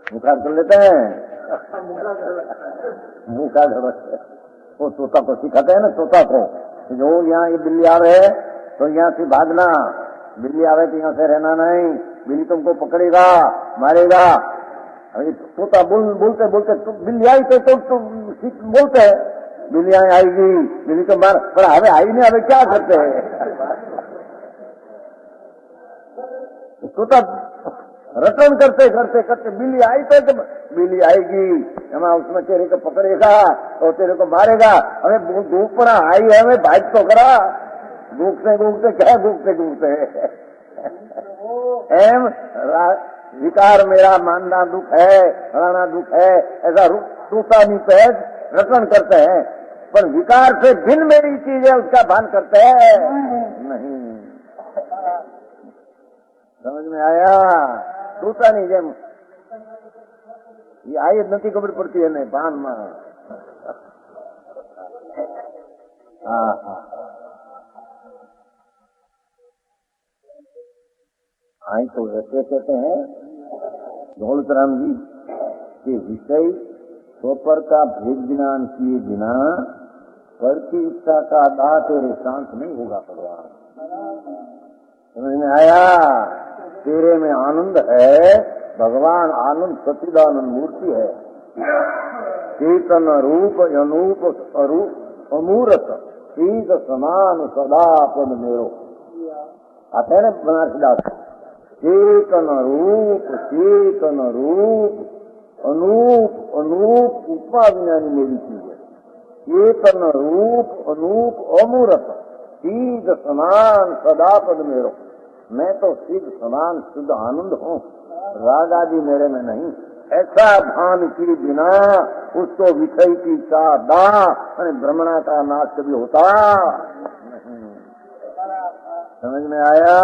मुखार कर लेते हैं, मुखार वो तोता को सिखाते हैं ना, तोता को जो यहाँ ये बिल्ली आ रहे तो यहाँ से भागना, बिल्ली आवे तो यहाँ से रहना नहीं, बिल्ली तुमको पकड़ेगा, मारेगा। अभी तोता बोलते बोलते तो बिल्ली आई तो बोलते है बिल्ली आएगी, बिल्ली तो मार, पर हमें आई नहीं, हमें क्या करते हैं? तोता रटन करते करते करते बिल्ली आई तो बिल्ली आएगी, हमें उसमें तेरे को पकड़ेगा और तेरे को मारेगा। हमें धूप पर आई है, हमें भाग तो करा, घूमते घूमते क्या घूमते घूमते एम विकार मेरा मानना दुख है, फलाना दुख है, ऐसा टूटा नहीं पे रटन करते हैं, पर विकार से भिन्न मेरी चीज है उसका भान करते हैं नहीं। समझ में आया? टूटा नहीं जेम ये आई नहीं खबर पड़ती है नहीं भान में। हाँ आई तो ऐसे कहते हैं दौलतराम जी कि विषय स्वपर का भेद ज्ञान किए बिना पर की इच्छा का दाह तेरे शांत नहीं होगा भगवान। समझ में आया? तेरे में आनंद है, भगवान आनंद सच्चिदानंद मूर्ति है, चेतन रूप अनूप स्वरूप अमूर्त शीत समान सदा पद मेरो। आते हैं ना बनारसी दास, चेतन रूप अनूप अनूप उपमा विज्ञानी मेरी चीज है, चेतन रूप अनूप अमूर्त शीत समान सदा पद मेरो। मैं तो सिद्ध समान शुद्ध आनंद हूँ, राग आदि मेरे में नहीं। ऐसा भान की बिना उसको विषय की चादा ब्रह्मणा का नाश कभी होता नहीं। समझ में आया?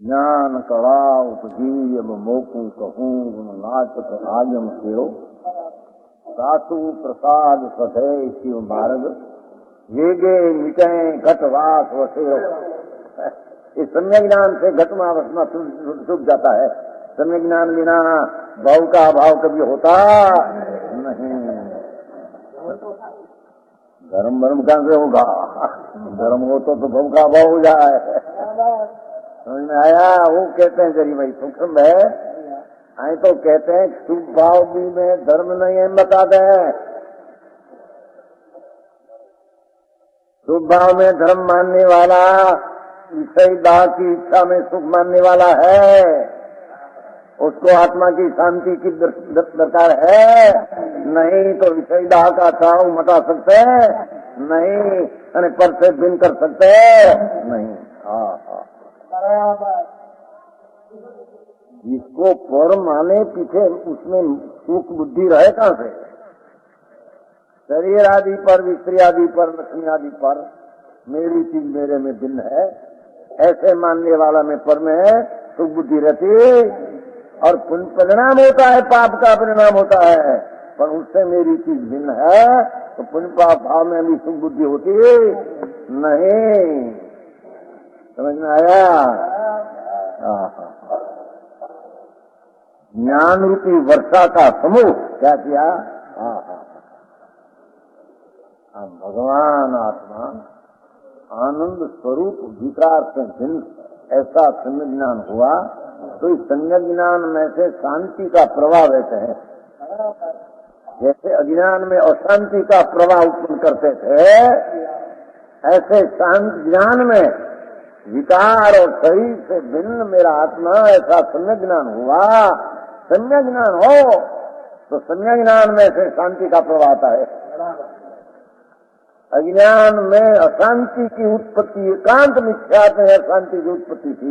ज्ञान कड़ा उपजी अब मोकू कहूँ गुण नाच आयम सेव सासु प्रसाद सधे शिव मार्ग वेगे मिटे घटवास वसेरो। इस सम्यक ज्ञान से घटमा वसना सूख जाता है। सम्यक ज्ञान बिना भाव का अभाव कभी होता नहीं। धर्म भरम कहां से होगा? धर्म हो तो भाव का अभाव हो जाए। समझ में आया? वो कहते हैं जरी भाई सूक्ष्म है, आई तो कहते हैं शुभ भाव भी में धर्म नहीं है, बता दें शुभ भाव में धर्म मानने वाला विषय दाह की इच्छा में सुख मानने वाला है, उसको आत्मा की शांति की दरकार है नहीं। तो विषय दाह का छाव मटा सकते हैं नहीं, यानी पर से भिन्न कर सकते नहीं। हाँ इसको पर माने पीछे उसमें सुख बुद्धि रहे कहाँ से? शरीर आदि पर, स्त्री आदि पर, लक्ष्मी आदि पर मेरी चीज मेरे में भिन्न है, ऐसे मानने वाला में पर में सुख बुद्धि रहती और परिणाम होता है, पाप का परिणाम होता है, पर उससे मेरी चीज भिन्न है तो पुण्य पाप भाव में भी सुख बुद्धि होती नहीं। समझ में आया? ज्ञान रूपी वर्षा का समूह क्या किया? भगवान आत्मा आनंद स्वरूप विकार से भिन्न ऐसा सम्यक ज्ञान हुआ तो इस सम्यक ज्ञान में से शांति का प्रवाह रहते हैं। जैसे अज्ञान में अशांति का प्रवाह उत्पन्न करते थे, ऐसे शांत ज्ञान में विकार और शरीर से भिन्न मेरा आत्मा ऐसा सम्यक ज्ञान हुआ। सम्यक ज्ञान हो तो सम्यक ज्ञान में से शांति का प्रवाह आता है। अज्ञान में अशांति की उत्पत्ति, एकांत मिथ्या में अशांति की उत्पत्ति थी।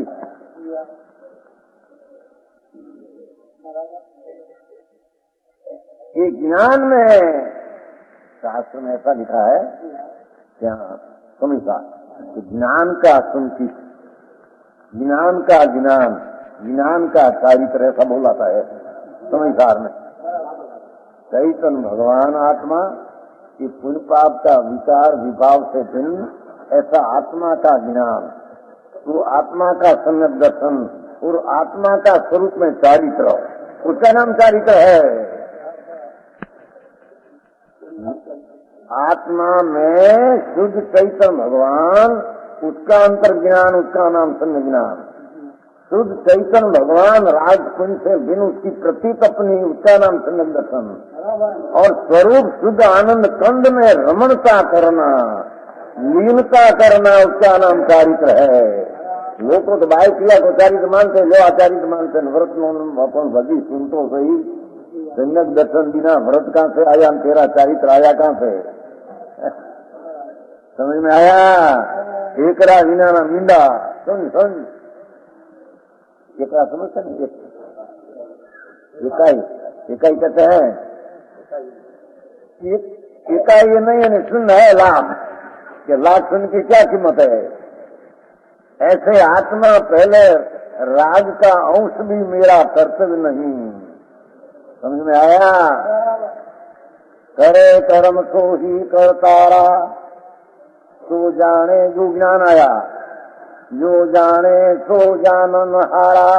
ये ज्ञान में शास्त्र में ऐसा लिखा है क्या समीसा, ज्ञान का संचित, ज्ञान का ज्ञान, ज्ञान का चारित्र, ऐसा बोलाता है समीसार में। चैतन्य भगवान आत्मा, ये पुण्य पाप का विचार विभाव से भिन्न ऐसा आत्मा का ज्ञान, वो आत्मा का सम्यक दर्शन और आत्मा का स्वरूप में चारित्र, उसका नाम चारित्र है। आत्मा में शुद्ध चैतन्य भगवान, उसका अंतर्ज्ञान, उसका नाम सम्यक ज्ञान। शुद्ध चैतन्य भगवान राजकुंज से बिन उसकी प्रतीत अपनी, उसका नाम सम्यक दर्शन। और स्वरूप शुद्ध आनंद कंद में रमणता करना, लीनता करना, उसका नाम चारित्र है। लोग को तो भाई क्रिया को चारित्र मानते, लो आचारित्र मानते, व्रत अपन भजी सुनतो सही, सम्यक दर्शन बिना व्रत कहाँ से आया, तेरा चारित्र आया कहाँ से? समझ में आया? एकरा विना ना मींडा, सुन सुन, एकरा समझते नहीं, इकाई, इकाई कहते हैं, इकाई ये नहीं है, सुन है लाभ, कि लाभ सुन की क्या कीमत है। ऐसे आत्मा पहले राज का अंश भी मेरा कर्तव्य नहीं। समझ में आया? करे कर्म को ही करतारा, तो जाने जो ज्ञान आया, जो जाने सो जानन हारा,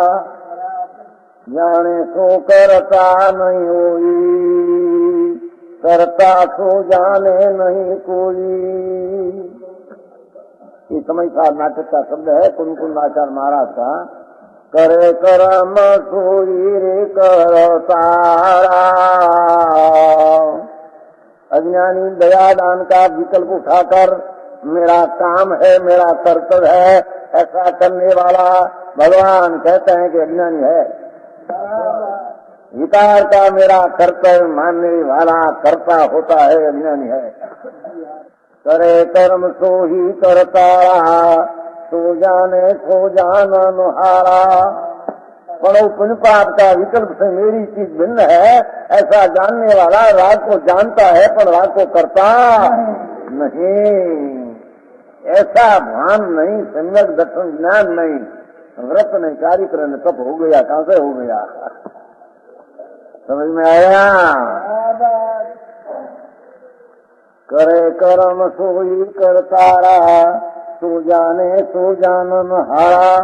जाने सो करता नहीं होई, करता सो जाने नहीं कोई। ये समय का नाटक का शब्द है कुंकुम आचार्य महाराज का। करे कर्म सोई रे करतारा, अज्ञानी दया दान का विकल्प उठाकर मेरा काम है, मेरा कर्तव्य है, ऐसा करने वाला भगवान कहते हैं कि अज्ञानी है। विकार का मेरा कर्तव्य मानने वाला कर्ता होता है, अज्ञानी है। करे कर्म सो ही करता रहा, तो जाने सो जानन हारा। पर पुण्य पाप का विकल्प से मेरी चीज भिन्न है, ऐसा जानने वाला राग को जानता है पर राग को करता नहीं। ऐसा भान नहीं, सम्यक दर्शन ज्ञान नहीं, व्रत नहीं, चारित्र नहीं, तब हो गया, कहां से हो गया? समझ में आया? करे कर्म सोई करता रहा, तो जाने सो जानन हारा,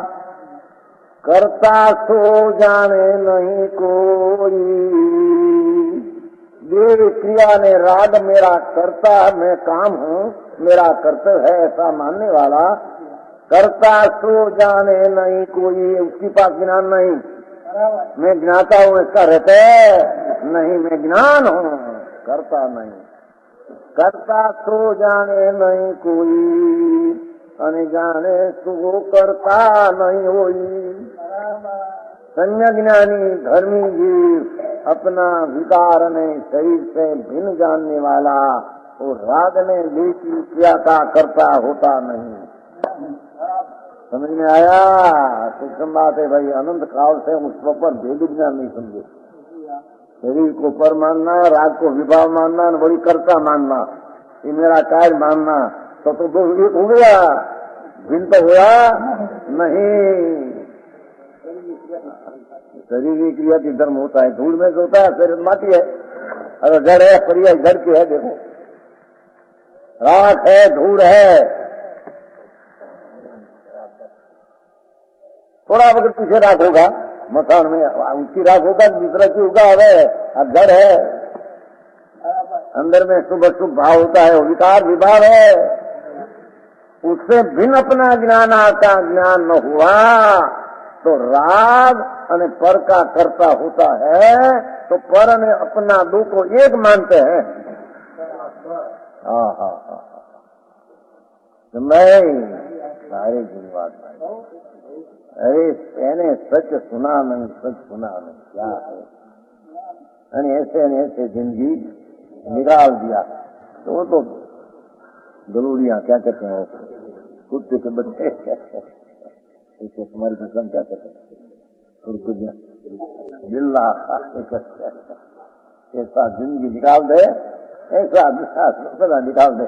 करता सो जाने नहीं कोई। देव क्रिया ने राग मेरा करता, मैं काम हूँ, मेरा कर्तव्य है, ऐसा मानने वाला करता सो जाने नहीं कोई। उसके पास ज्ञान नहीं, मैं ज्ञाता हूँ इसका रहते नहीं, मैं ज्ञान हूँ, करता नहीं। करता सो जाने नहीं कोई, अनजाने सो करता नहीं होई। सम्यक ज्ञानी धर्मी जीव अपना विकार ने शरीर से भिन्न जानने वाला और राग ने लेकी क्रिया का करता होता नहीं। समझ में आया? सूक्ष्म बात है भाई, अनंत काल से उस पर भेद ज्ञान नहीं समझे। शरीर को पर मानना, राग को विभाव मानना, बड़ी कर्ता मानना, ये मेरा कार्य मानना, तो एक हो गया, भिन्न तो हुआ नहीं। शरीर की क्रिया की धर्म होता है, धूल में होता है, शरीर माटी है, अगर जड़ है, परिया जड़ की है। देखो राख है, धूल है, थोड़ा वक्त पीछे राख होगा मकान में, उसकी राख होगा, दूसरा की होगा, अब जड़ है, अंदर में शुभ शुभ भाव होता है, विकार विभाव है, उससे भिन्न अपना ज्ञान आता, ज्ञान न हुआ तो राग अने पर का करता होता है, तो पर ने अपना दो को एक मानते हैं। हाँ हाँ हाँ, नहीं सारे धन्यवाद भाई। अरे मैंने सच सुना नहीं, सच सुना नहीं, क्या है? ऐसे जिंदगी निकाल दिया। तो वो तो गलूड़िया क्या कहते हैं, कुत्ते के बच्चे इसको तुम्हारी कसम क्या कहते हैं, बिल्ला ऐसा जिंदगी निकाल दे, ऐसा निकाल दे।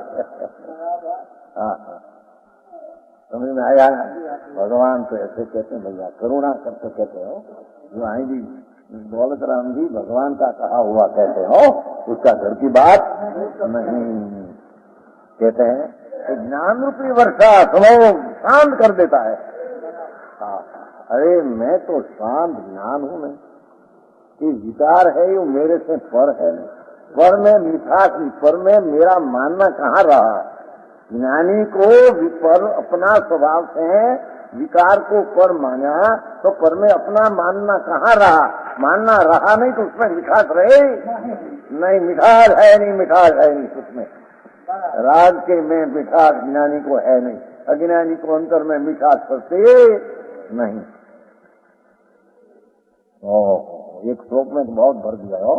हाँ, समझ में आया? भगवान तो ऐसे कहते हैं भैया, करुणा करते कहते हो। जो आई भी दौलत राम जी भगवान का कहा हुआ कहते हो, उसका घर की बात नहीं। कहते हैं कि ज्ञान रूपी वर्षा स्वभाव शांत कर देता है। अरे मैं तो शांत ज्ञान हूं नहीं, कि विचार है ये मेरे से पर है नहीं, पर में मिठास, पर में मेरा मानना कहाँ रहा। ज्ञानी को पर अपना स्वभाव से विकार को पर माना तो पर में अपना मानना कहाँ रहा। मानना रहा नहीं तो उसमें मिठास रहे नहीं, मिठास है नहीं, मिठास है नहीं उसमें। राज के में मिठास ज्ञानी को है नहीं, अज्ञानी को अंतर में मिठास करते नहीं। एक श्लोक में बहुत भर दिया हो,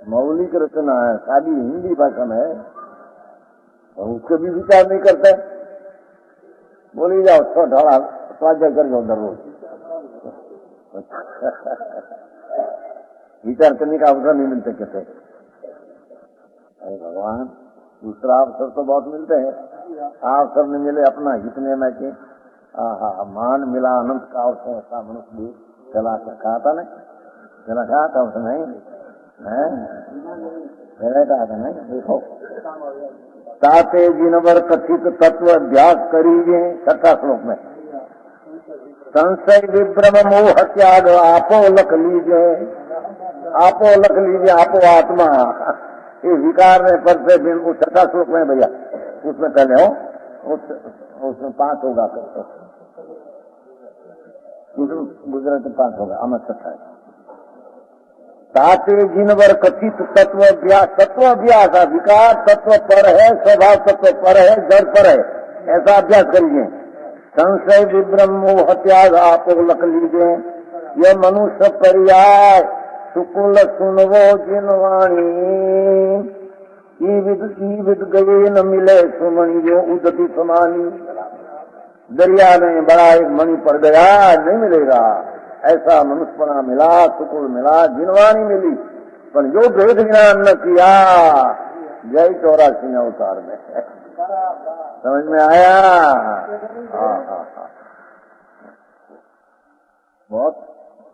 मौलिक रचना है, सादी हिंदी भाषा में है, और उसको भी विचार नहीं करते। बोली जाओ तो ढाला स्वाध्याय कर जाओ दररोज। विचार करने का अवसर नहीं मिलते कहते। अरे भगवान, दूसरा अवसर तो बहुत मिलते हैं, अवसर नहीं मिले अपना हितने में कि मान मिला अनंत का अवसर, ऐसा मनुष्य भी चला कहा था नहीं, चला कहा था उसने नहीं है, कहा था नहीं। देखो ताते जिनवर कथित तत्व अभ्यास करीजे, छठा श्लोक में, संशय विभ्रम मोह त्याग आपो लख लीजिए, आपो लख लीजिए, आपो आत्मा। ये विकार ने पर से दिन उस छठा श्लोक में भैया, उसमें पहले हो, उसमें 5 होगा, गुजरात में 5 होगा, अमर छठा है। ताते जिनवर कथित तत्व अभ्यास, विकार तत्व पर है, स्वभाव तत्व पर है, जड़ पर है, ऐसा अभ्यास करिए। संशय विभ्रम मोह त्याग आपो लख लीजिए, यह मनुष्य पर्याय सुकुल सुनवो जिनवाणी, विद गए न मिले सुमणि जो उदती समानी। दरिया में बड़ा एक मणि पड़ गया, नहीं मिलेगा, ऐसा मनुष्यपना मिला, सुकुल मिला, जिनवाणी मिली, पर जो भेद ज्ञान न किया, जय 84 अवतार में। समझ में आया? हाँ, बहुत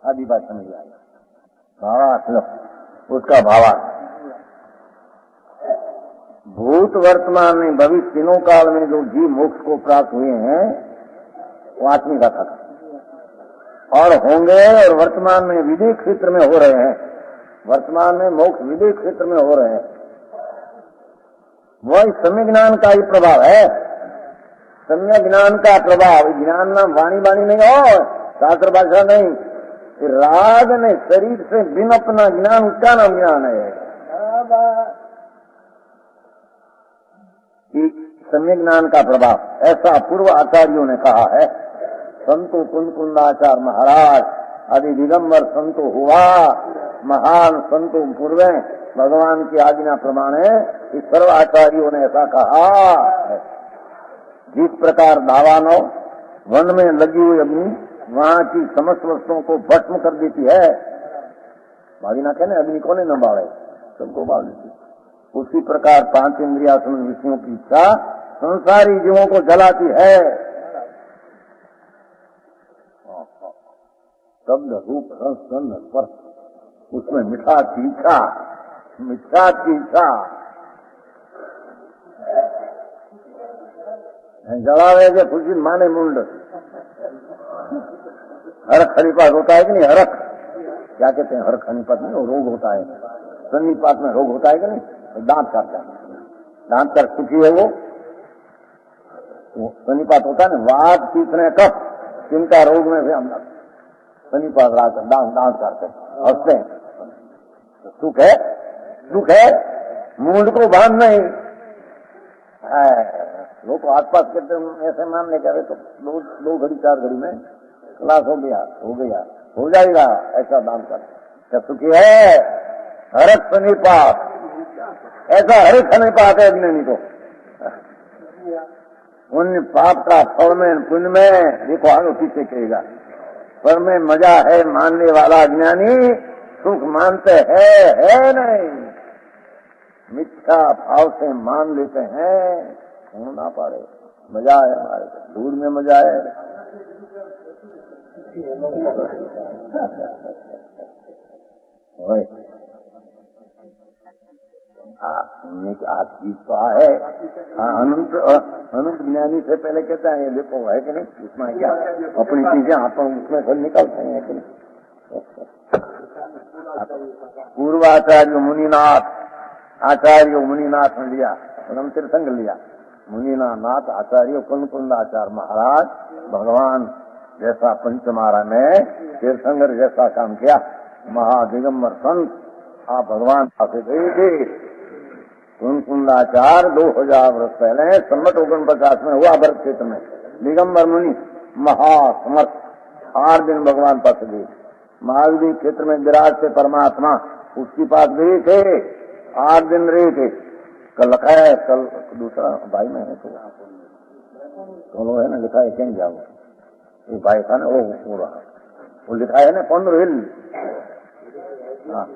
आदि बात समझ आई। भावार्थ, उसका भावार्थ भूत वर्तमान में भविष्य तीनों काल में जो जीव मोक्ष को प्राप्त हुए हैं वो आत्मिक कथा और होंगे, और वर्तमान में विदेह क्षेत्र में हो रहे हैं, वर्तमान में मोक्ष विदेह क्षेत्र में हो रहे हैं। वही सम्यक ज्ञान का ही प्रभाव है, सम्यक ज्ञान का प्रभाव। ज्ञान नाम वाणी नहीं हो, शास्त्र भाषा नहीं, राग ने शरीर से बिन अपना ज्ञान, उसका नाम ज्ञान है। सम्यक ज्ञान का प्रभाव, ऐसा पूर्व आचार्यों ने कहा है। संतो कुंदाचार्य महाराज आदि दिगंबर संतो हुआ, महान संतो पूर्व भगवान की आज्ञा प्रमाणे इस सर्व आचार्यों ने ऐसा कहा है। जिस प्रकार दावानो वन में लगी हुई अग्नि वहां की समस्त वस्तुओं को भस्म कर देती है, भागीना कहने अग्नि को नहीं न बाड़े, सबको बाल देती, उसी प्रकार 5 इंद्रियात्मक विषयों की इच्छा संसारी जीवों को जलाती है। शब्द रूप रस गंध स्पर्श, उसमें मिठास की इच्छा, मिठास की इच्छा जलावे के खुशी माने मुंड। हरक हनीपात होता है कि नहीं? हरक क्या कहते हैं? हरक हनीपात नहीं, वो रोग होता है। सन्नीपात में रोग होता है कि नहीं? दांत काटता है, दांत कर सुखी है वो सन्नीपात होता है ना। वाद पीछने कफ, चिंता रोग में भी हम सन्नीपात राकर दांत काटते हंसते हैं। सुख है, सुख है, मूड को बांध नहीं। लोग आस पास करते ऐसे मान ले करे तो 2 घड़ी 4 घड़ी में क्लास हो गया, हो जाएगा, ऐसा दान कर क्या सुखी है? हरत निपात, ऐसा हरित निपात है अज्ञानी को। पुण्य पाप का फल में पुण्य में देखो आगे पीछे कहेगा, पर में मजा है मानने वाला अज्ञानी सुख मानते है नहीं, मिथ्या भाव से मान लेते हैं, होना पारे मजा है हमारे दूर में मजा है। आज चीज तो है अनंत अनंत ज्ञानी से पहले कहता है ये देखो है कि नहीं, इसमें क्या अपनी चीजें आप उसमें से निकलते हैं कि नहीं। पूर्वाचार्य मुनिनाथ, आचार्य मुनिनाथ ने लिया, हम तीर्थंग लिया, मुनिनाथ आचार्य कुंकुंदाचार्य महाराज भगवान जैसा पंचमारा में तीर्थंकर जैसा काम किया, महादिगंबर संत आप भगवान पास गए थे। कुंकुंदाचार्य 2000 वर्ष पहले संवत 49 में हुआ भरत क्षेत्र में, दिगंबर मुनि महासमर्थ 8 दिन भगवान पास गए, महावीर क्षेत्र में विराट से परमात्मा उसकी पास गए थे, 8 दिन रहे थे। कल लिखा है, कल दूसरा भाई में है तो है ना, लिखा है कहीं जाओ, एक भाई था ना वो रहा, वो लिखा है ना 15 हिल। हाँ